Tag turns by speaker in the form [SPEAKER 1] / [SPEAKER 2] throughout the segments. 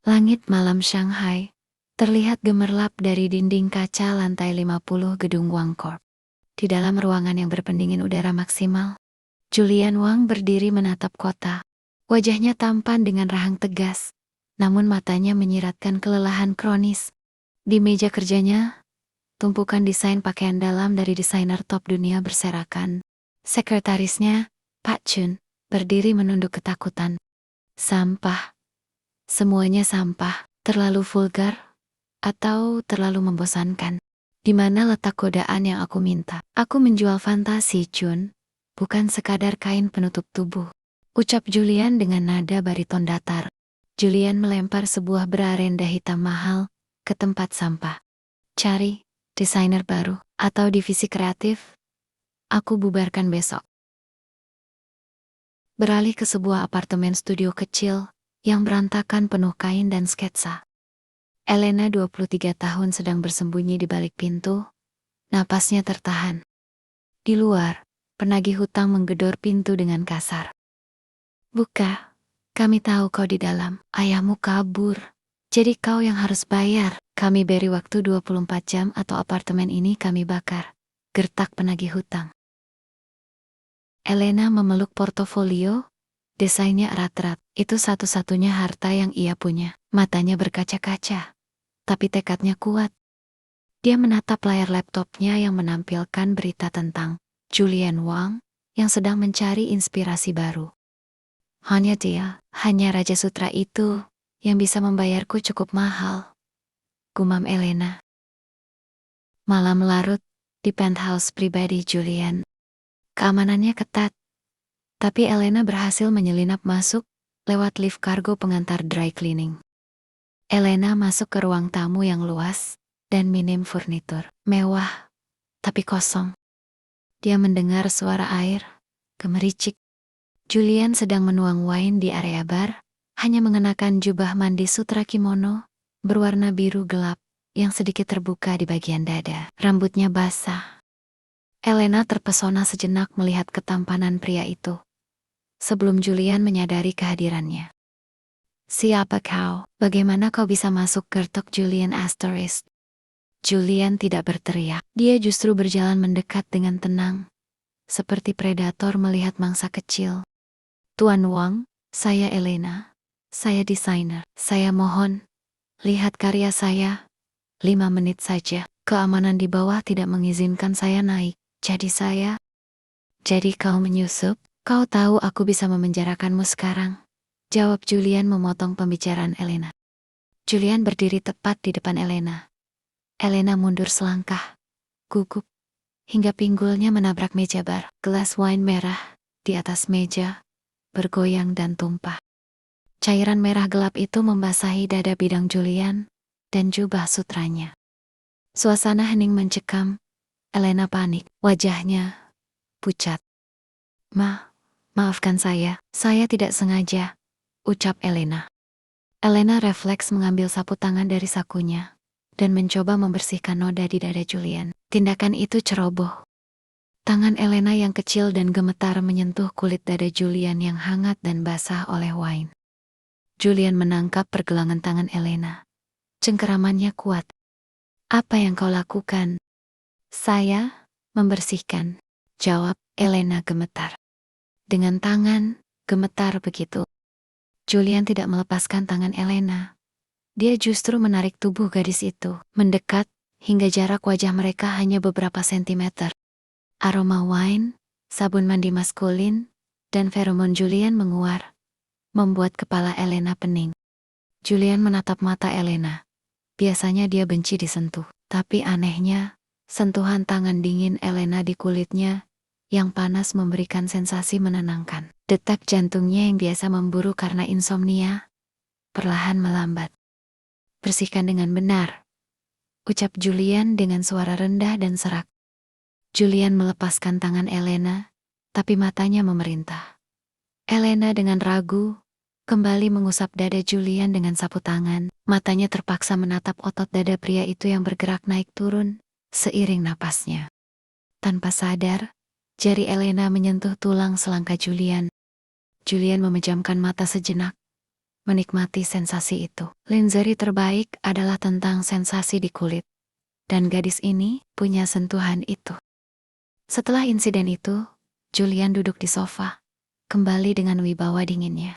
[SPEAKER 1] Langit malam Shanghai terlihat gemerlap dari dinding kaca lantai 50 gedung Wang Corp. Di dalam ruangan yang berpendingin udara maksimal, Julian Wang berdiri menatap kota. Wajahnya tampan dengan rahang tegas, namun matanya menyiratkan kelelahan kronis. Di meja kerjanya, tumpukan desain pakaian dalam dari desainer top dunia berserakan. Sekretarisnya, Pak Chun, berdiri menunduk ketakutan. Sampah. Semuanya sampah, terlalu vulgar, atau terlalu membosankan. Di mana letak godaan yang aku minta? Aku menjual fantasi, Chun, bukan sekadar kain penutup tubuh. Ucap Julian dengan nada bariton datar. Julian melempar sebuah bra renda hitam mahal ke tempat sampah. Cari desainer baru atau divisi kreatif. Aku bubarkan besok. Beralih ke sebuah apartemen studio kecil yang berantakan penuh kain dan sketsa. Elena 23 tahun sedang bersembunyi di balik pintu, napasnya tertahan. Di luar, penagih hutang menggedor pintu dengan kasar. Buka, kami tahu kau di dalam, ayahmu kabur. Jadi kau yang harus bayar. Kami beri waktu 24 jam atau apartemen ini kami bakar. Gertak penagih hutang. Elena memeluk portofolio, desainnya erat-erat. Itu satu-satunya harta yang ia punya. Matanya berkaca-kaca, tapi tekadnya kuat. Dia menatap layar laptopnya yang menampilkan berita tentang Julian Wang yang sedang mencari inspirasi baru. Hanya dia, hanya Raja Sutra itu yang bisa membayarku cukup mahal, gumam Elena. Malam larut di penthouse pribadi Julian. Keamanannya ketat, tapi Elena berhasil menyelinap masuk lewat lift kargo pengantar dry cleaning. Elena masuk ke ruang tamu yang luas dan minim furnitur. Mewah, tapi kosong. Dia mendengar suara air, gemericik. Julian sedang menuang wine di area bar, hanya mengenakan jubah mandi sutra kimono, berwarna biru gelap, yang sedikit terbuka di bagian dada. Rambutnya basah. Elena terpesona sejenak melihat ketampanan pria itu, sebelum Julian menyadari kehadirannya. Siapa kau? Bagaimana kau bisa masuk? Gertok Julian Asterisk. Julian tidak berteriak. Dia justru berjalan mendekat dengan tenang, seperti predator melihat mangsa kecil. Tuan Wang, saya Elena. Saya desainer. Saya mohon, lihat karya saya. 5 menit saja. Keamanan di bawah tidak mengizinkan saya naik. Jadi kau menyusup? Kau tahu aku bisa memenjarakanmu sekarang. Jawab Julian memotong pembicaraan Elena. Julian berdiri tepat di depan Elena. Elena mundur selangkah, gugup, hingga pinggulnya menabrak meja bar. Gelas wine merah di atas meja bergoyang dan tumpah. Cairan merah gelap itu membasahi dada bidang Julian dan jubah sutranya. Suasana hening mencekam. Elena panik, wajahnya pucat. Maafkan saya tidak sengaja, ucap Elena. Elena refleks mengambil sapu tangan dari sakunya dan mencoba membersihkan noda di dada Julian. Tindakan itu ceroboh. Tangan Elena yang kecil dan gemetar menyentuh kulit dada Julian yang hangat dan basah oleh wine. Julian menangkap pergelangan tangan Elena. Cengkeramannya kuat. Apa yang kau lakukan? Saya membersihkan, jawab Elena gemetar. Dengan tangan gemetar begitu. Julian tidak melepaskan tangan Elena. Dia justru menarik tubuh gadis itu, mendekat, hingga jarak wajah mereka hanya beberapa sentimeter. Aroma wine, sabun mandi maskulin, dan feromon Julian menguar, membuat kepala Elena pening. Julian menatap mata Elena. Biasanya dia benci disentuh, tapi anehnya, sentuhan tangan dingin Elena di kulitnya yang panas memberikan sensasi menenangkan. Detak jantungnya yang biasa memburu karena insomnia perlahan melambat. Bersihkan dengan benar, ucap Julian dengan suara rendah dan serak. Julian melepaskan tangan Elena, tapi matanya memerintah. Elena dengan ragu kembali mengusap dada Julian dengan sapu tangan. Matanya terpaksa menatap otot dada pria itu yang bergerak naik turun seiring napasnya. Tanpa sadar, jari Elena menyentuh tulang selangka Julian. Julian memejamkan mata sejenak, menikmati sensasi itu. Lingerie terbaik adalah tentang sensasi di kulit. Dan gadis ini punya sentuhan itu. Setelah insiden itu, Julian duduk di sofa, kembali dengan wibawa dinginnya.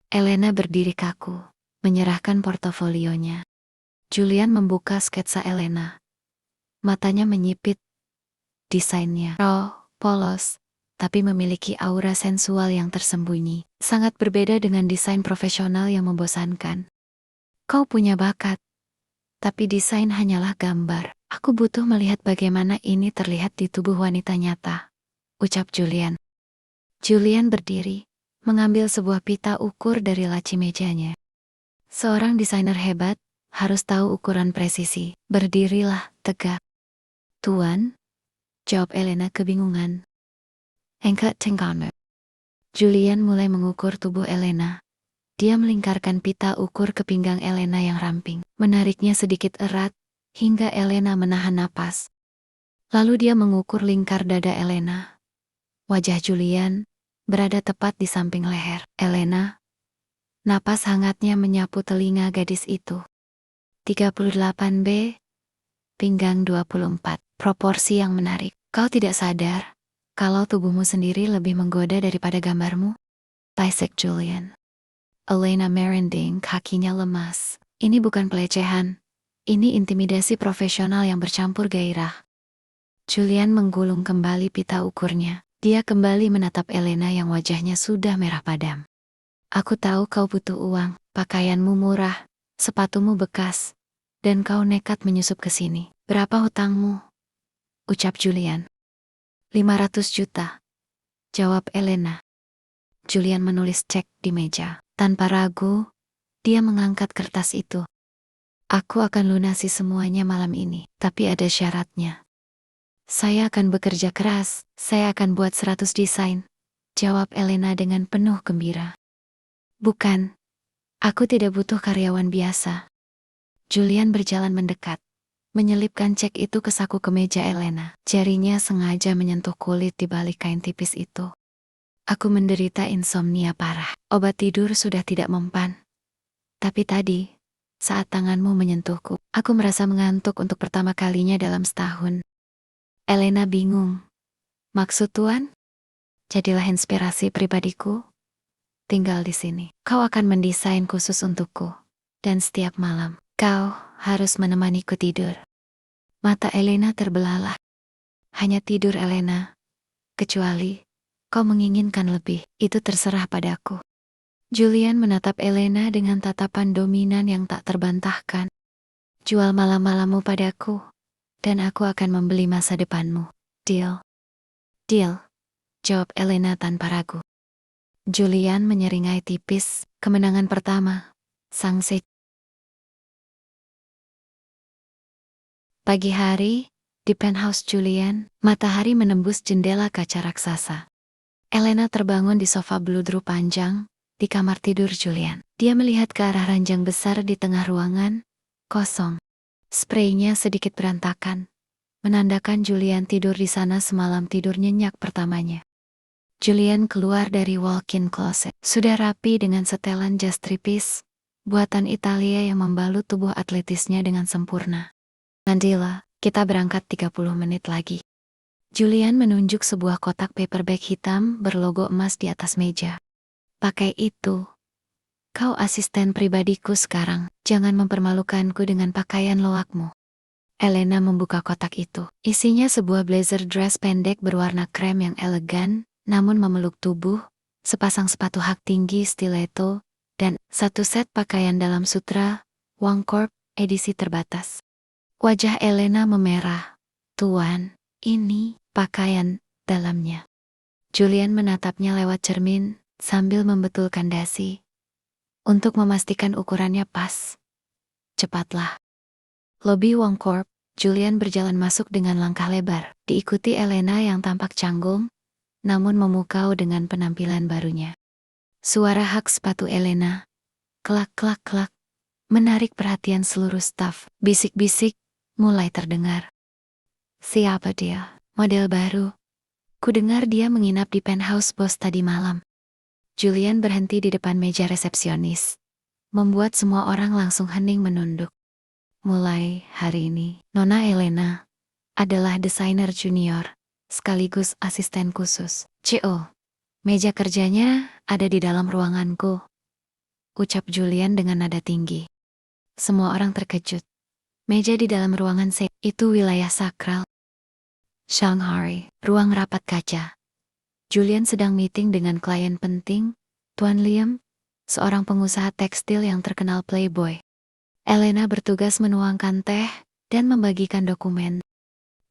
[SPEAKER 1] Elena berdiri kaku, menyerahkan portofolionya. Julian membuka sketsa Elena. Matanya menyipit. Desainnya raw, polos, tapi memiliki aura sensual yang tersembunyi. Sangat berbeda dengan desain profesional yang membosankan. Kau punya bakat, tapi desain hanyalah gambar. Aku butuh melihat bagaimana ini terlihat di tubuh wanita nyata, ucap Julian. Julian berdiri, mengambil sebuah pita ukur dari laci mejanya. Seorang desainer hebat harus tahu ukuran presisi. Berdirilah tegak. Tuan, jawab Elena kebingungan. Engkau tengkame. Julian mulai mengukur tubuh Elena. Dia melingkarkan pita ukur ke pinggang Elena yang ramping, menariknya sedikit erat, hingga Elena menahan napas. Lalu dia mengukur lingkar dada Elena. Wajah Julian berada tepat di samping leher Elena. Napas hangatnya menyapu telinga gadis itu. 38B, pinggang 24, proporsi yang menarik. Kau tidak sadar kalau tubuhmu sendiri lebih menggoda daripada gambarmu? Taisek Julian. Elena merinding, kakinya lemas. Ini bukan pelecehan. Ini intimidasi profesional yang bercampur gairah. Julian menggulung kembali pita ukurnya. Dia kembali menatap Elena yang wajahnya sudah merah padam. Aku tahu kau butuh uang, pakaianmu murah, sepatumu bekas, dan kau nekat menyusup ke sini. Berapa hutangmu? Ucap Julian. 500 juta. Jawab Elena. Julian menulis cek di meja. Tanpa ragu, dia mengangkat kertas itu. Aku akan lunasi semuanya malam ini, tapi ada syaratnya. Saya akan bekerja keras, saya akan buat 100 desain, jawab Elena dengan penuh gembira. Bukan, aku tidak butuh karyawan biasa. Julian berjalan mendekat, menyelipkan cek itu ke saku kemeja Elena. Jarinya sengaja menyentuh kulit di balik kain tipis itu. Aku menderita insomnia parah, obat tidur sudah tidak mempan. Tapi tadi, saat tanganmu menyentuhku, aku merasa mengantuk untuk pertama kalinya dalam setahun. Elena bingung. Maksud Tuan? Jadilah inspirasi pribadiku. Tinggal di sini. Kau akan mendesain khusus untukku. Dan setiap malam, kau harus menemaniku tidur. Mata Elena terbelalak. Hanya tidur Elena. Kecuali, kau menginginkan lebih, itu terserah padaku. Julian menatap Elena dengan tatapan dominan yang tak terbantahkan. Jual malam-malammu padaku. Dan aku akan membeli masa depanmu. Deal. Deal, jawab Elena tanpa ragu. Julian menyeringai tipis, kemenangan pertama. Sangse. Pagi hari, di penthouse Julian, matahari menembus jendela kaca raksasa. Elena terbangun di sofa bludru panjang, di kamar tidur Julian. Dia melihat ke arah ranjang besar di tengah ruangan, kosong. Spraynya sedikit berantakan, menandakan Julian tidur di sana semalam tidur nyenyak pertamanya. Julian keluar dari walk-in closet. Sudah rapi dengan setelan jas tripis, buatan Italia yang membalut tubuh atletisnya dengan sempurna. Nantilah, kita berangkat 30 menit lagi. Julian menunjuk sebuah kotak paperback hitam berlogo emas di atas meja. Pakai itu. Kau asisten pribadiku sekarang, jangan mempermalukanku dengan pakaian loakmu. Elena membuka kotak itu. Isinya sebuah blazer dress pendek berwarna krem yang elegan, namun memeluk tubuh, sepasang sepatu hak tinggi stiletto, dan satu set pakaian dalam sutra, Wangkorp, edisi terbatas. Wajah Elena memerah. Tuan, ini pakaian dalamnya. Julian menatapnya lewat cermin, sambil membetulkan dasi. Untuk memastikan ukurannya pas. Cepatlah. Lobi Wangkorp, Julian berjalan masuk dengan langkah lebar, diikuti Elena yang tampak canggung, namun memukau dengan penampilan barunya. Suara hak sepatu Elena, klak klak klak, menarik perhatian seluruh staf. Bisik-bisik mulai terdengar. Siapa dia? Model baru. Kudengar dia menginap di penthouse bos tadi malam. Julian berhenti di depan meja resepsionis. membuat semua orang langsung hening menunduk. Mulai hari ini, Nona Elena adalah desainer junior, sekaligus asisten khusus. CO, meja kerjanya ada di dalam ruanganku, ucap Julian dengan nada tinggi. Semua orang terkejut. Meja di dalam ruangan itu wilayah sakral. Shanghai, ruang rapat kaca. Julian sedang meeting dengan klien penting, Tuan Liam, seorang pengusaha tekstil yang terkenal playboy. Elena bertugas menuangkan teh dan membagikan dokumen.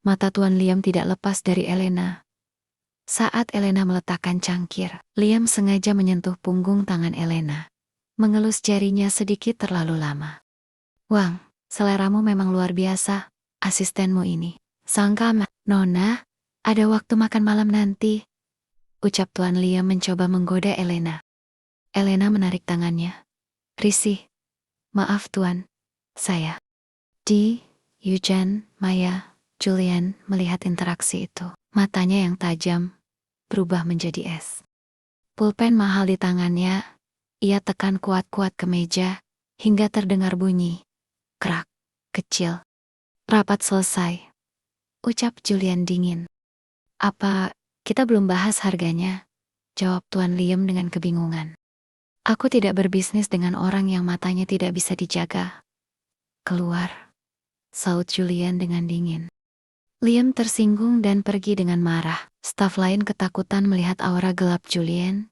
[SPEAKER 1] Mata Tuan Liam tidak lepas dari Elena. Saat Elena meletakkan cangkir, Liam sengaja menyentuh punggung tangan Elena. Mengelus jarinya sedikit terlalu lama. Wang, seleramu memang luar biasa, asistenmu ini. Sangka, Nona, ada waktu makan malam nanti, ucap Tuan Liam mencoba menggoda Elena. Elena menarik tangannya. Risih. Maaf Tuan, saya. Eugene, Maya, Julian melihat interaksi itu. Matanya yang tajam berubah menjadi es. Pulpen mahal di tangannya, ia tekan kuat-kuat ke meja, hingga terdengar bunyi. Krak, kecil. Rapat selesai, ucap Julian dingin. Apa, kita belum bahas harganya? Jawab Tuan Liam dengan kebingungan. Aku tidak berbisnis dengan orang yang matanya tidak bisa dijaga. Keluar, saut Julian dengan dingin. Liam tersinggung dan pergi dengan marah. Staf lain ketakutan melihat aura gelap Julian.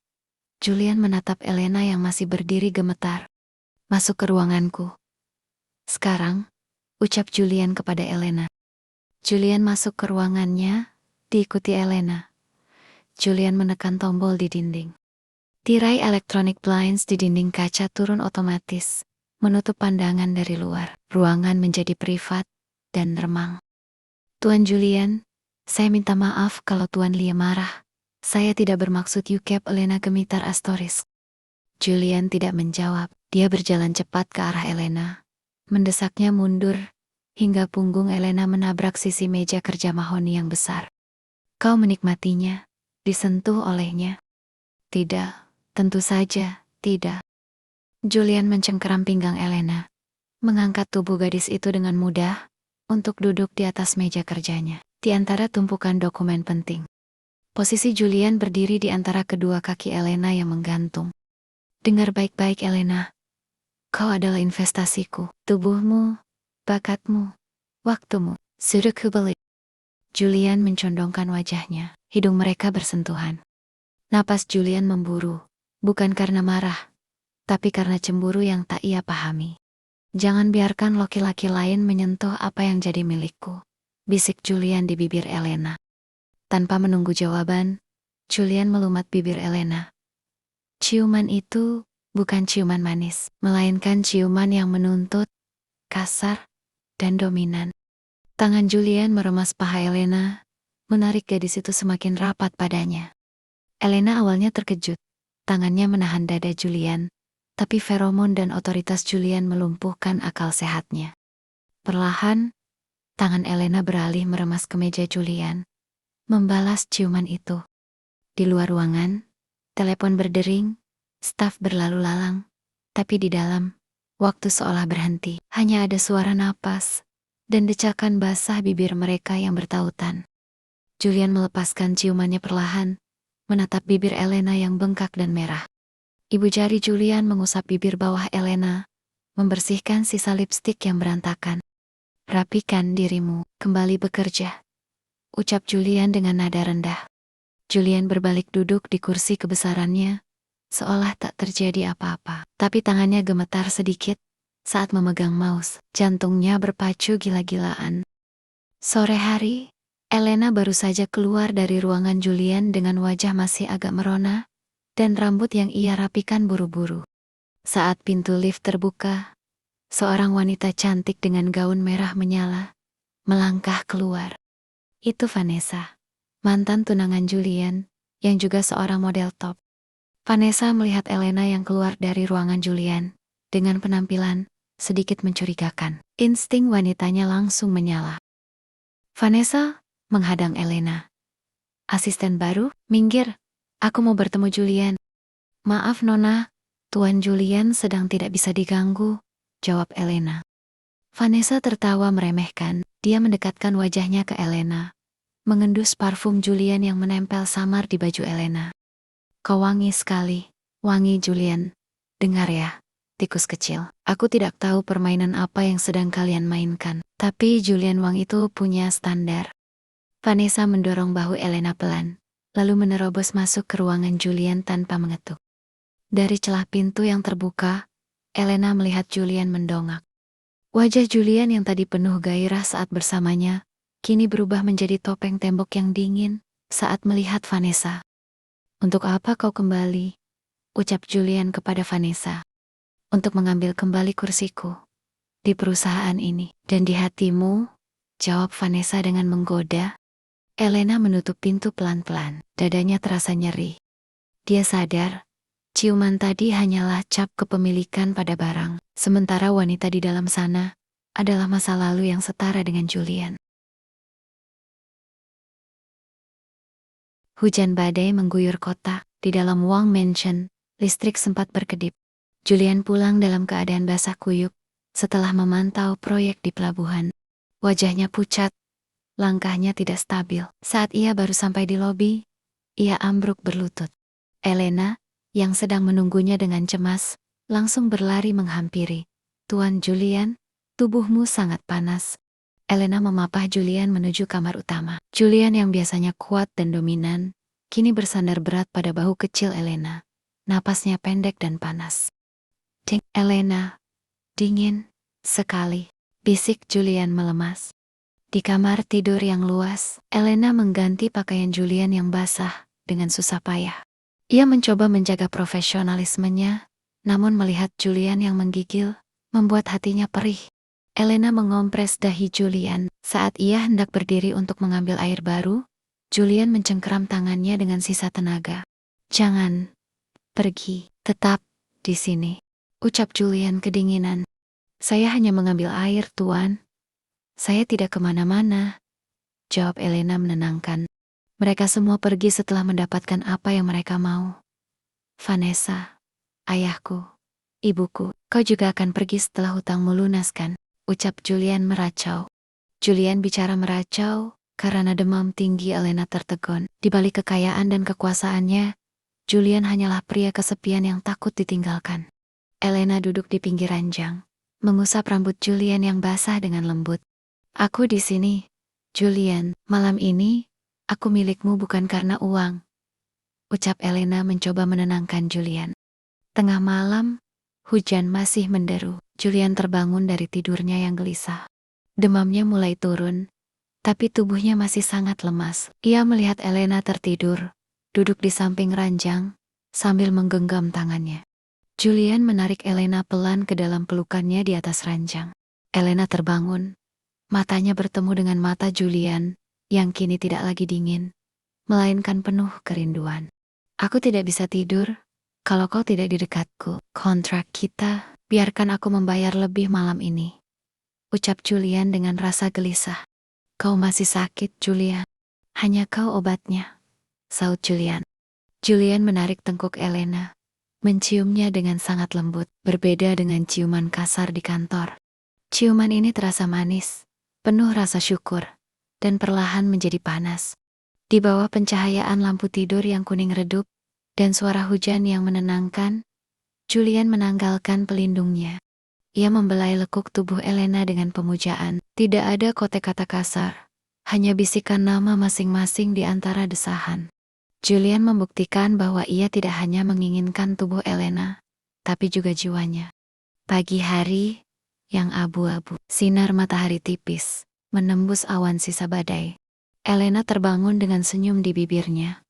[SPEAKER 1] Julian menatap Elena yang masih berdiri gemetar. Masuk ke ruanganku. Sekarang, ucap Julian kepada Elena. Julian masuk ke ruangannya, diikuti Elena. Julian menekan tombol di dinding. Tirai electronic blinds di dinding kaca turun otomatis, menutup pandangan dari luar. Ruangan menjadi privat dan remang. Tuan Julian, saya minta maaf kalau Tuan Liam marah. Saya tidak bermaksud ucap Elena gemitar Astoris. Julian tidak menjawab. Dia berjalan cepat ke arah Elena. Mendesaknya mundur, hingga punggung Elena menabrak sisi meja kerja mahoni yang besar. Kau menikmatinya, disentuh olehnya. Tidak, tentu saja, tidak. Julian mencengkeram pinggang Elena, mengangkat tubuh gadis itu dengan mudah, untuk duduk di atas meja kerjanya, di antara tumpukan dokumen penting. Posisi Julian berdiri di antara kedua kaki Elena yang menggantung. Dengar baik-baik Elena, kau adalah investasiku, tubuhmu, bakatmu, waktumu, sudah kubeli. Julian mencondongkan wajahnya, hidung mereka bersentuhan. Napas Julian memburu, bukan karena marah, tapi karena cemburu yang tak ia pahami. Jangan biarkan laki-laki lain menyentuh apa yang jadi milikku, bisik Julian di bibir Elena. Tanpa menunggu jawaban, Julian melumat bibir Elena. Ciuman itu bukan ciuman manis, melainkan ciuman yang menuntut, kasar, dan dominan. Tangan Julian meremas paha Elena, menarik gadis itu semakin rapat padanya. Elena awalnya terkejut, tangannya menahan dada Julian, tapi feromon dan otoritas Julian melumpuhkan akal sehatnya. Perlahan, tangan Elena beralih meremas ke meja Julian, membalas ciuman itu. Di luar ruangan, telepon berdering, staf berlalu lalang, tapi di dalam, waktu seolah berhenti. Hanya ada suara napas dan decakan basah bibir mereka yang bertautan. Julian melepaskan ciumannya perlahan, menatap bibir Elena yang bengkak dan merah. Ibu jari Julian mengusap bibir bawah Elena, membersihkan sisa lipstik yang berantakan. Rapikan dirimu, kembali bekerja, ucap Julian dengan nada rendah. Julian berbalik duduk di kursi kebesarannya, seolah tak terjadi apa-apa. Tapi tangannya gemetar sedikit saat memegang mouse. Jantungnya berpacu gila-gilaan. Sore hari, Elena baru saja keluar dari ruangan Julian dengan wajah masih agak merona dan rambut yang ia rapikan buru-buru. Saat pintu lift terbuka, seorang wanita cantik dengan gaun merah menyala melangkah keluar. Itu Vanessa, mantan tunangan Julian, yang juga seorang model top. Vanessa melihat Elena yang keluar dari ruangan Julian, dengan penampilan sedikit mencurigakan. Insting wanitanya langsung menyala. Vanessa menghadang Elena. Asisten baru, minggir, aku mau bertemu Julian. Maaf Nona, Tuan Julian sedang tidak bisa diganggu, jawab Elena. Vanessa tertawa meremehkan. Dia mendekatkan wajahnya ke Elena, mengendus parfum Julian yang menempel samar di baju Elena. Kau wangi sekali, wangi Julian. Dengar ya, tikus kecil. Aku tidak tahu permainan apa yang sedang kalian mainkan, tapi Julian Wang itu punya standar. Vanessa mendorong bahu Elena pelan, lalu menerobos masuk ke ruangan Julian tanpa mengetuk. Dari celah pintu yang terbuka, Elena melihat Julian mendongak. Wajah Julian yang tadi penuh gairah saat bersamanya, kini berubah menjadi topeng tembok yang dingin saat melihat Vanessa. Untuk apa kau kembali? Ucap Julian kepada Vanessa. Untuk mengambil kembali kursiku di perusahaan ini. Dan di hatimu? Jawab Vanessa dengan menggoda. Elena menutup pintu pelan-pelan. Dadanya terasa nyeri. Dia sadar, ciuman tadi hanyalah cap kepemilikan pada barang. Sementara wanita di dalam sana adalah masa lalu yang setara dengan Julian. Hujan badai mengguyur kota. Di dalam Wang Mansion, listrik sempat berkedip. Julian pulang dalam keadaan basah kuyup setelah memantau proyek di pelabuhan. Wajahnya pucat, langkahnya tidak stabil. Saat ia baru sampai di lobi, ia ambruk berlutut. Elena, yang sedang menunggunya dengan cemas, langsung berlari menghampiri. Tuan Julian, tubuhmu sangat panas. Elena memapah Julian menuju kamar utama. Julian yang biasanya kuat dan dominan, kini bersandar berat pada bahu kecil Elena. Napasnya pendek dan panas. Ding, Elena, dingin sekali, bisik Julian melemas. Di kamar tidur yang luas, Elena mengganti pakaian Julian yang basah dengan susah payah. Ia mencoba menjaga profesionalismenya, namun melihat Julian yang menggigil, membuat hatinya perih. Elena mengompres dahi Julian. Saat ia hendak berdiri untuk mengambil air baru, Julian mencengkeram tangannya dengan sisa tenaga. Jangan pergi, tetap di sini, ucap Julian kedinginan. Saya hanya mengambil air, Tuan. Saya tidak kemana-mana, jawab Elena menenangkan. Mereka semua pergi setelah mendapatkan apa yang mereka mau. Vanessa, ayahku, ibuku, kau juga akan pergi setelah hutangmu lunas kan? Ucap Julian meracau. Julian bicara meracau karena demam tinggi Elena tertegun. Di balik kekayaan dan kekuasaannya, Julian hanyalah pria kesepian yang takut ditinggalkan. Elena duduk di pinggir ranjang, mengusap rambut Julian yang basah dengan lembut. Aku di sini, Julian, malam ini, aku milikmu bukan karena uang, ucap Elena mencoba menenangkan Julian. Tengah malam, hujan masih menderu. Julian terbangun dari tidurnya yang gelisah. Demamnya mulai turun, tapi tubuhnya masih sangat lemas. Ia melihat Elena tertidur, duduk di samping ranjang, sambil menggenggam tangannya. Julian menarik Elena pelan ke dalam pelukannya di atas ranjang. Elena terbangun, matanya bertemu dengan mata Julian, yang kini tidak lagi dingin, melainkan penuh kerinduan. Aku tidak bisa tidur kalau kau tidak di dekatku. Kontrak kita, biarkan aku membayar lebih malam ini, ucap Julian dengan rasa gelisah. Kau masih sakit, Julian. Hanya kau obatnya, saut Julian. Julian menarik tengkuk Elena, menciumnya dengan sangat lembut, berbeda dengan ciuman kasar di kantor. Ciuman ini terasa manis, penuh rasa syukur, dan perlahan menjadi panas. Di bawah pencahayaan lampu tidur yang kuning redup, dan suara hujan yang menenangkan, Julian menanggalkan pelindungnya. Ia membelai lekuk tubuh Elena dengan pemujaan. Tidak ada kotek kata kasar, hanya bisikan nama masing-masing di antara desahan. Julian membuktikan bahwa ia tidak hanya menginginkan tubuh Elena, tapi juga jiwanya. Pagi hari yang abu-abu, sinar matahari tipis menembus awan sisa badai. Elena terbangun dengan senyum di bibirnya,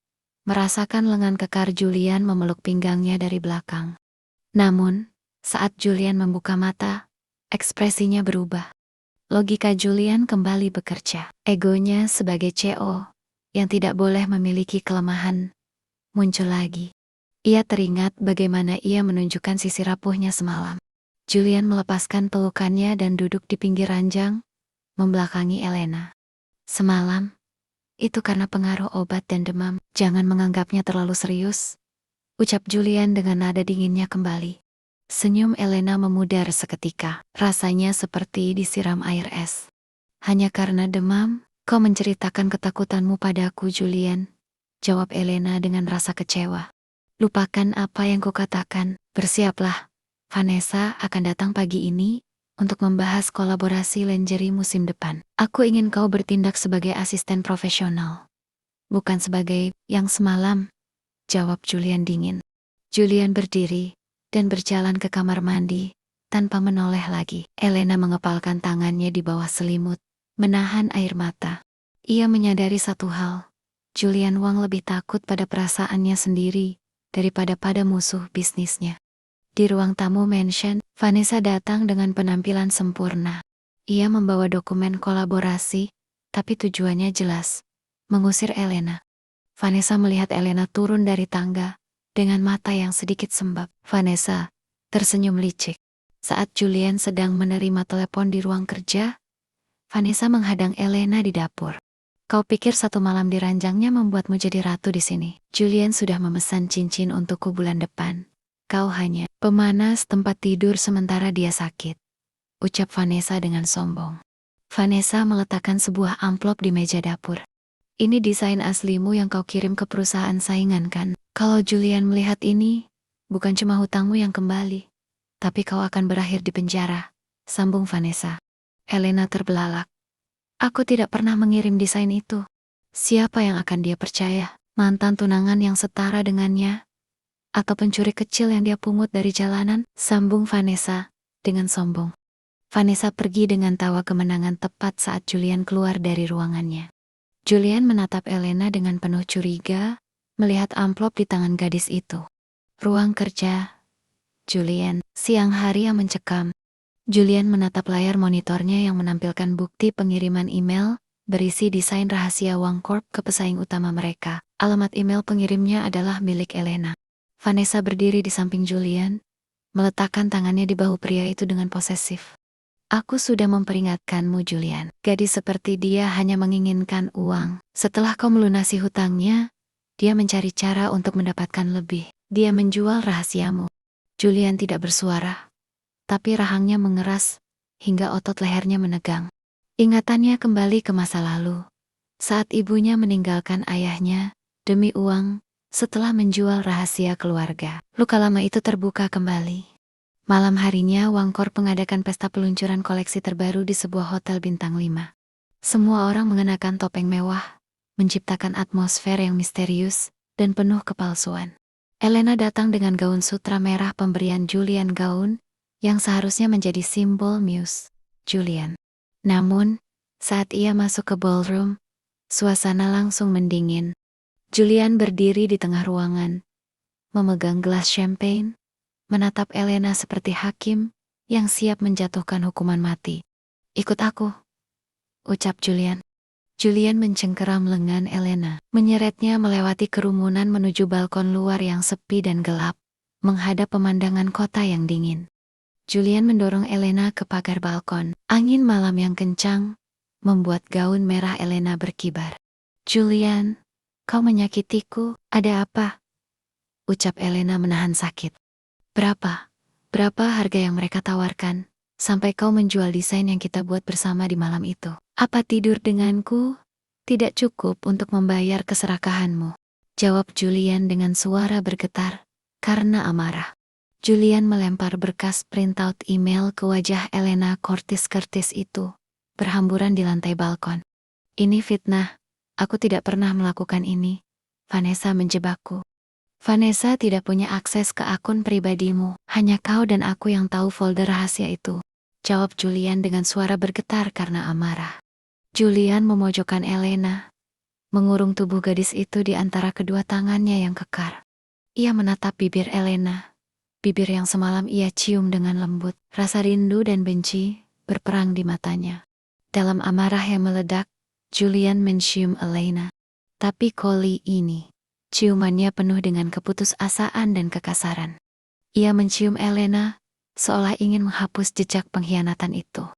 [SPEAKER 1] merasakan lengan kekar Julian memeluk pinggangnya dari belakang. Namun, saat Julian membuka mata, ekspresinya berubah. Logika Julian kembali bekerja. Egonya sebagai CEO yang tidak boleh memiliki kelemahan muncul lagi. Ia teringat bagaimana ia menunjukkan sisi rapuhnya semalam. Julian melepaskan pelukannya dan duduk di pinggir ranjang, membelakangi Elena. Semalam, itu karena pengaruh obat dan demam. Jangan menganggapnya terlalu serius, ucap Julian dengan nada dinginnya kembali. Senyum Elena memudar seketika, rasanya seperti disiram air es. Hanya karena demam, kau menceritakan ketakutanmu padaku, Julian, jawab Elena dengan rasa kecewa. Lupakan apa yang kukatakan, bersiaplah. Vanessa akan datang pagi ini untuk membahas kolaborasi lingerie musim depan. Aku ingin kau bertindak sebagai asisten profesional, bukan sebagai yang semalam, jawab Julian dingin. Julian berdiri dan berjalan ke kamar mandi tanpa menoleh lagi. Elena mengepalkan tangannya di bawah selimut, menahan air mata. Ia menyadari satu hal, Julian Wang lebih takut pada perasaannya sendiri daripada pada musuh bisnisnya. Di ruang tamu mansion, Vanessa datang dengan penampilan sempurna. Ia membawa dokumen kolaborasi, tapi tujuannya jelas, mengusir Elena. Vanessa melihat Elena turun dari tangga dengan mata yang sedikit sembab. Vanessa tersenyum licik. Saat Julian sedang menerima telepon di ruang kerja, Vanessa menghadang Elena di dapur. Kau pikir satu malam di ranjangnya membuatmu jadi ratu di sini? Julian sudah memesan cincin untukku bulan depan. Kau hanya pemanas tempat tidur sementara dia sakit, ucap Vanessa dengan sombong. Vanessa meletakkan sebuah amplop di meja dapur. Ini desain aslimu yang kau kirim ke perusahaan saingan kan? Kalau Julian melihat ini, bukan cuma hutangmu yang kembali, tapi kau akan berakhir di penjara, sambung Vanessa. Elena terbelalak. Aku tidak pernah mengirim desain itu. Siapa yang akan dia percaya? Mantan tunangan yang setara dengannya? Atau pencuri kecil yang dia pungut dari jalanan? Sambung Vanessa dengan sombong. Vanessa pergi dengan tawa kemenangan tepat saat Julian keluar dari ruangannya. Julian menatap Elena dengan penuh curiga, melihat amplop di tangan gadis itu. Ruang kerja Julian, siang hari yang mencekam. Julian menatap layar monitornya yang menampilkan bukti pengiriman email berisi desain rahasia Wang Corp ke pesaing utama mereka. Alamat email pengirimnya adalah milik Elena. Vanessa berdiri di samping Julian, meletakkan tangannya di bahu pria itu dengan posesif. Aku sudah memperingatkanmu, Julian. Gadis seperti dia hanya menginginkan uang. Setelah kau melunasi hutangnya, dia mencari cara untuk mendapatkan lebih. Dia menjual rahasiamu. Julian tidak bersuara, tapi rahangnya mengeras hingga otot lehernya menegang. Ingatannya kembali ke masa lalu, saat ibunya meninggalkan ayahnya demi uang setelah menjual rahasia keluarga. Luka lama itu terbuka kembali. Malam harinya, Wang Corp mengadakan pesta peluncuran koleksi terbaru di sebuah hotel bintang 5. Semua orang mengenakan topeng mewah, menciptakan atmosfer yang misterius dan penuh kepalsuan. Elena datang dengan gaun sutra merah pemberian Julian, gaun yang seharusnya menjadi simbol Muse Julian. Namun, saat ia masuk ke ballroom, suasana langsung mendingin. Julian berdiri di tengah ruangan, memegang gelas champagne, menatap Elena seperti hakim yang siap menjatuhkan hukuman mati. Ikut aku, ucap Julian. Julian mencengkeram lengan Elena, menyeretnya melewati kerumunan menuju balkon luar yang sepi dan gelap, menghadap pemandangan kota yang dingin. Julian mendorong Elena ke pagar balkon. Angin malam yang kencang membuat gaun merah Elena berkibar. Julian, kau menyakitiku, ada apa? Ucap Elena menahan sakit. Berapa? Berapa harga yang mereka tawarkan, sampai kau menjual desain yang kita buat bersama di malam itu? Apa tidur denganku tidak cukup untuk membayar keserakahanmu? Jawab Julian dengan suara bergetar, karena amarah. Julian melempar berkas printout email ke wajah Elena Curtis itu, berhamburan di lantai balkon. Ini fitnah, aku tidak pernah melakukan ini. Vanessa menjebakku. Vanessa tidak punya akses ke akun pribadimu, hanya kau dan aku yang tahu folder rahasia itu, jawab Julian dengan suara bergetar karena amarah. Julian memojokkan Elena, mengurung tubuh gadis itu di antara kedua tangannya yang kekar. Ia menatap bibir Elena, bibir yang semalam ia cium dengan lembut. Rasa rindu dan benci berperang di matanya. Dalam amarah yang meledak, Julian mencium Elena. Tapi kali ini, ciumannya penuh dengan keputusasaan dan kekasaran. Ia mencium Elena, seolah ingin menghapus jejak pengkhianatan itu.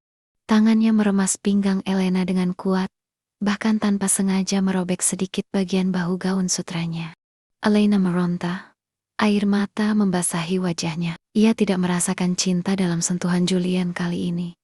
[SPEAKER 1] Tangannya meremas pinggang Elena dengan kuat, bahkan tanpa sengaja merobek sedikit bagian bahu gaun sutranya. Elena meronta, Air mata membasahi wajahnya. Ia tidak merasakan cinta dalam sentuhan Julian kali ini.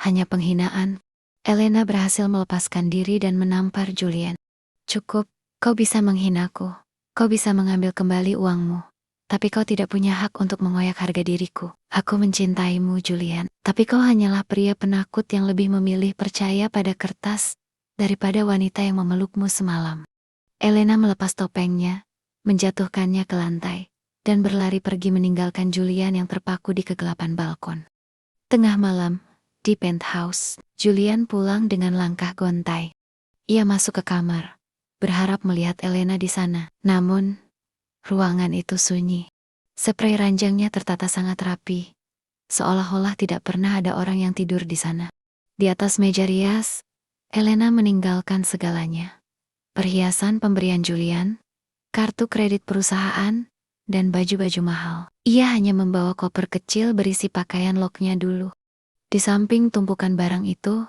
[SPEAKER 1] Hanya penghinaan. Elena berhasil melepaskan diri dan menampar Julian. Cukup, kau bisa menghinaku. Kau bisa mengambil kembali uangmu. Tapi kau tidak punya hak untuk mengoyak harga diriku. Aku mencintaimu, Julian. Tapi kau hanyalah pria penakut yang lebih memilih percaya pada kertas daripada wanita yang memelukmu semalam. Elena melepas topengnya, menjatuhkannya ke lantai, dan berlari pergi meninggalkan Julian yang terpaku di kegelapan balkon. Tengah malam, di penthouse, Julian pulang dengan langkah gontai. Ia masuk ke kamar, berharap melihat Elena di sana. Namun, ruangan itu sunyi. Sprei ranjangnya tertata sangat rapi, seolah-olah tidak pernah ada orang yang tidur di sana. Di atas meja rias, Elena meninggalkan segalanya. Perhiasan pemberian Julian, kartu kredit perusahaan, dan baju-baju mahal. Ia hanya membawa koper kecil berisi pakaian loknya dulu. Di samping tumpukan barang itu,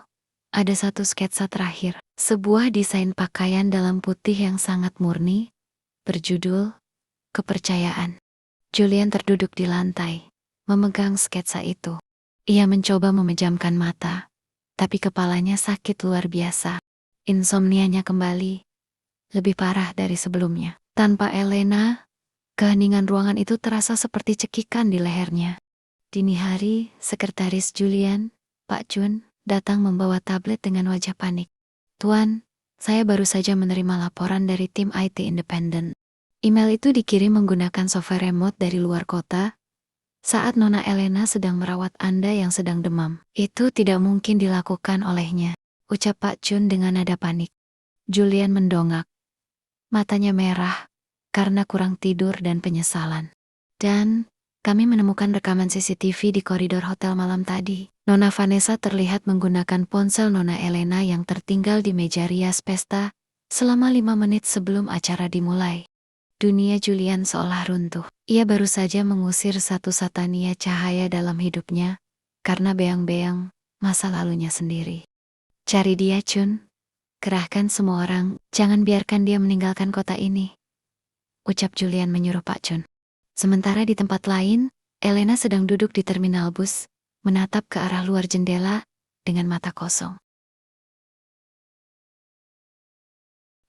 [SPEAKER 1] ada satu sketsa terakhir. Sebuah desain pakaian dalam putih yang sangat murni, berjudul Kepercayaan. Julian terduduk di lantai, memegang sketsa itu. Ia mencoba memejamkan mata, tapi kepalanya sakit luar biasa. Insomnianya kembali, lebih parah dari sebelumnya. Tanpa Elena, keheningan ruangan itu terasa seperti cekikan di lehernya. Dini hari, sekretaris Julian, Pak Chun, datang membawa tablet dengan wajah panik. Tuan, saya baru saja menerima laporan dari tim IT independen. Email itu dikirim menggunakan software remote dari luar kota, saat Nona Elena sedang merawat Anda yang sedang demam. Itu tidak mungkin dilakukan olehnya, ucap Pak Chun dengan nada panik. Julian mendongak. Matanya merah, karena kurang tidur dan penyesalan. Dan kami menemukan rekaman CCTV di koridor hotel malam tadi. Nona Vanessa terlihat menggunakan ponsel Nona Elena yang tertinggal di meja rias pesta selama 5 menit sebelum acara dimulai. Dunia Julian seolah runtuh. Ia baru saja mengusir satu satania cahaya dalam hidupnya karena beang-beang masa lalunya sendiri. Cari dia, Chun. Kerahkan semua orang, jangan biarkan dia meninggalkan kota ini, ucap Julian menyuruh Pak Chun. Sementara di tempat lain, Elena sedang duduk di terminal bus, menatap ke arah luar jendela dengan mata kosong.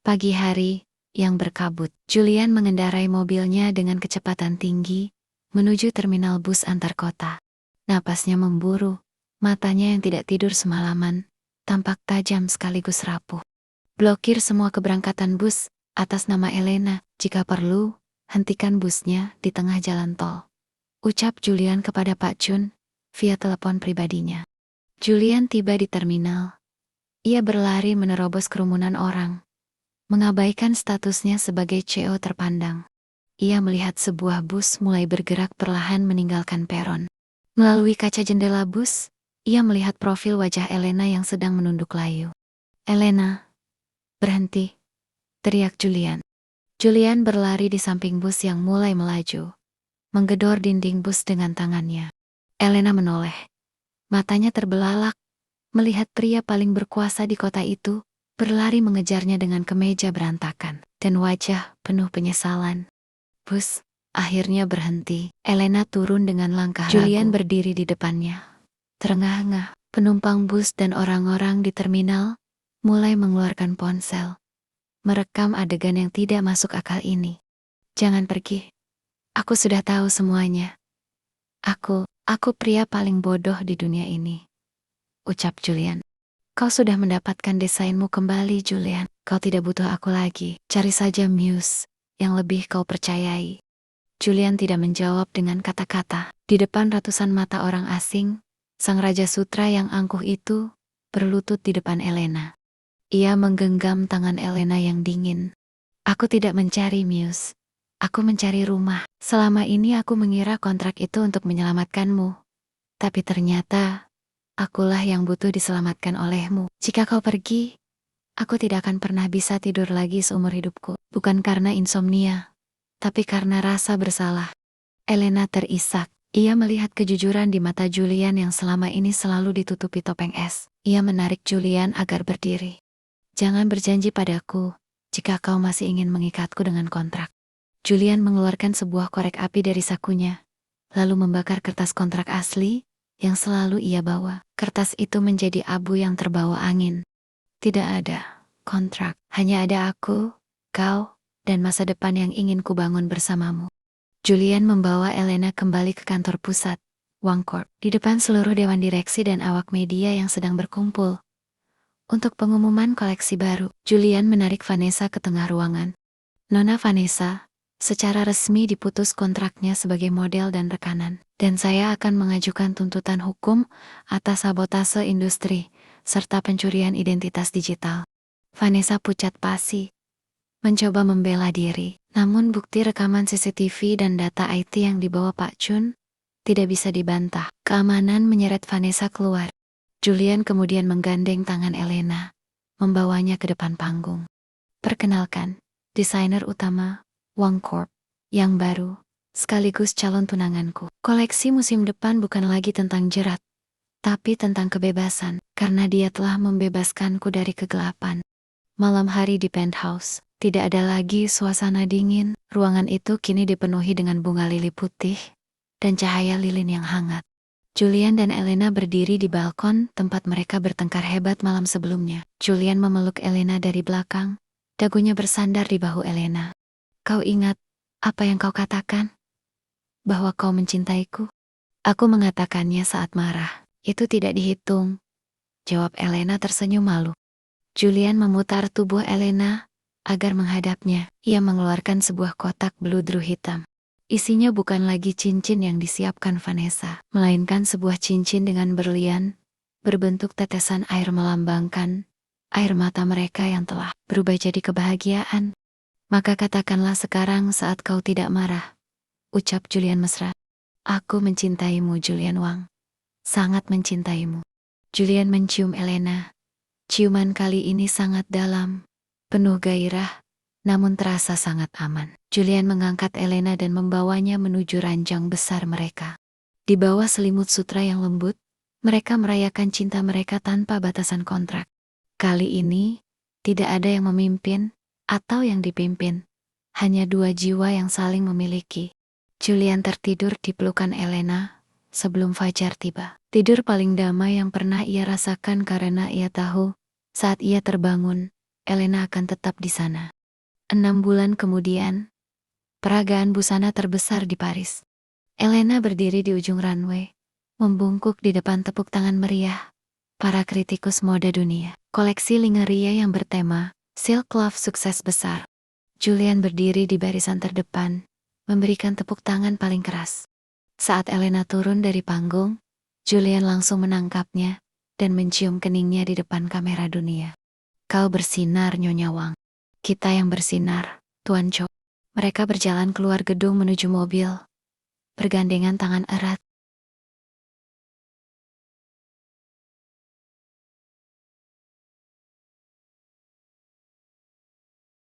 [SPEAKER 1] Pagi hari yang berkabut, Julian mengendarai mobilnya dengan kecepatan tinggi menuju terminal bus antar kota. Napasnya memburu, matanya yang tidak tidur semalaman tampak tajam sekaligus rapuh. Blokir semua keberangkatan bus atas nama Elena, jika perlu hentikan busnya di tengah jalan tol, ucap Julian kepada Pak Chun via telepon pribadinya. Julian tiba di terminal. Ia berlari menerobos kerumunan orang, mengabaikan statusnya sebagai CO terpandang. Ia melihat sebuah bus mulai bergerak perlahan meninggalkan peron. Melalui kaca jendela bus, ia melihat profil wajah Elena yang sedang menunduk layu. "Elena, berhenti!" teriak Julian. Julian berlari di samping bus yang mulai melaju, menggedor dinding bus dengan tangannya. Elena menoleh. Matanya terbelalak, melihat pria paling berkuasa di kota itu berlari mengejarnya dengan kemeja berantakan dan wajah penuh penyesalan. Bus akhirnya berhenti. Elena turun dengan langkah ragu. Julian berdiri di depannya. Terengah-engah, penumpang bus dan orang-orang di terminal mulai mengeluarkan ponsel, merekam adegan yang tidak masuk akal ini. "Jangan pergi. Aku sudah tahu semuanya. Aku pria paling bodoh di dunia ini," ucap Julian. "Kau sudah mendapatkan desainmu kembali, Julian. Kau tidak butuh aku lagi. Cari saja Muse yang lebih kau percayai." Julian tidak menjawab dengan kata-kata. Di depan ratusan mata orang asing, sang Raja Sutra yang angkuh itu berlutut di depan Elena. Ia menggenggam tangan Elena yang dingin. "Aku tidak mencari Muse. Aku mencari rumah. Selama ini aku mengira kontrak itu untuk menyelamatkanmu. Tapi ternyata akulah yang butuh diselamatkan olehmu. Jika kau pergi, aku tidak akan pernah bisa tidur lagi seumur hidupku. Bukan karena insomnia, tapi karena rasa bersalah." Elena terisak. Ia melihat kejujuran di mata Julian yang selama ini selalu ditutupi topeng es. Ia menarik Julian agar berdiri. "Jangan berjanji padaku jika kau masih ingin mengikatku dengan kontrak. Julian mengeluarkan sebuah korek api dari sakunya, lalu membakar kertas kontrak asli yang selalu ia bawa. Kertas itu menjadi abu yang terbawa angin. Tidak ada kontrak, hanya ada aku, kau, dan masa depan yang ingin kubangun bersamamu. Julian membawa Elena kembali ke kantor pusat, Wangcorp, di depan seluruh dewan direksi dan awak media yang sedang berkumpul. Untuk pengumuman koleksi baru, Julian menarik Vanessa ke tengah ruangan. Nona Vanessa, secara resmi diputus kontraknya sebagai model dan rekanan, dan saya akan mengajukan tuntutan hukum atas sabotase industri, serta pencurian identitas digital. Vanessa pucat pasi, mencoba membela diri, namun bukti rekaman CCTV dan data IT yang dibawa Pak Chun tidak bisa dibantah. Keamanan menyeret Vanessa keluar. Julian kemudian menggandeng tangan Elena, membawanya ke depan panggung. Perkenalkan, desainer utama, Wangcorp, yang baru, sekaligus calon tunanganku. Koleksi musim depan bukan lagi tentang jerat, tapi tentang kebebasan, karena dia telah membebaskanku dari kegelapan. Malam hari di penthouse, tidak ada lagi suasana dingin, ruangan itu kini dipenuhi dengan bunga lili putih, dan cahaya lilin yang hangat. Julian dan Elena berdiri di balkon tempat mereka bertengkar hebat malam sebelumnya. Julian memeluk Elena dari belakang, dagunya bersandar di bahu Elena. Kau ingat apa yang kau katakan? Bahwa kau mencintaiku? Aku mengatakannya saat marah. Itu tidak dihitung, jawab Elena tersenyum malu. Julian memutar tubuh Elena agar menghadapnya. Ia mengeluarkan sebuah kotak beludru hitam. Isinya bukan lagi cincin yang disiapkan Vanessa, melainkan sebuah cincin dengan berlian, berbentuk tetesan air melambangkan air mata mereka yang telah berubah jadi kebahagiaan. Maka katakanlah sekarang saat kau tidak marah, ucap Julian mesra. Aku mencintaimu, Julian Wang. Sangat mencintaimu. Julian mencium Elena. Ciuman kali ini sangat dalam, penuh gairah, namun terasa sangat aman. Julian mengangkat Elena dan membawanya menuju ranjang besar mereka. Di bawah selimut sutra yang lembut, mereka merayakan cinta mereka tanpa batasan kontrak. Kali ini, tidak ada yang memimpin atau yang dipimpin. Hanya dua jiwa yang saling memiliki. Julian tertidur di pelukan Elena sebelum fajar tiba. Tidur paling damai yang pernah ia rasakan karena ia tahu, saat ia terbangun, Elena akan tetap di sana. 6 bulan kemudian, peragaan busana terbesar di Paris. Elena berdiri di ujung runway, membungkuk di depan tepuk tangan meriah para kritikus mode dunia. Koleksi lingerie yang bertema Silk Love sukses besar. Julian berdiri di barisan terdepan, memberikan tepuk tangan paling keras. Saat Elena turun dari panggung, Julian langsung menangkapnya dan mencium keningnya di depan kamera dunia. Kau bersinar, Nyonya Wang. Kita yang bersinar, Tuan Cho. Mereka berjalan keluar gedung menuju mobil, bergandengan tangan erat,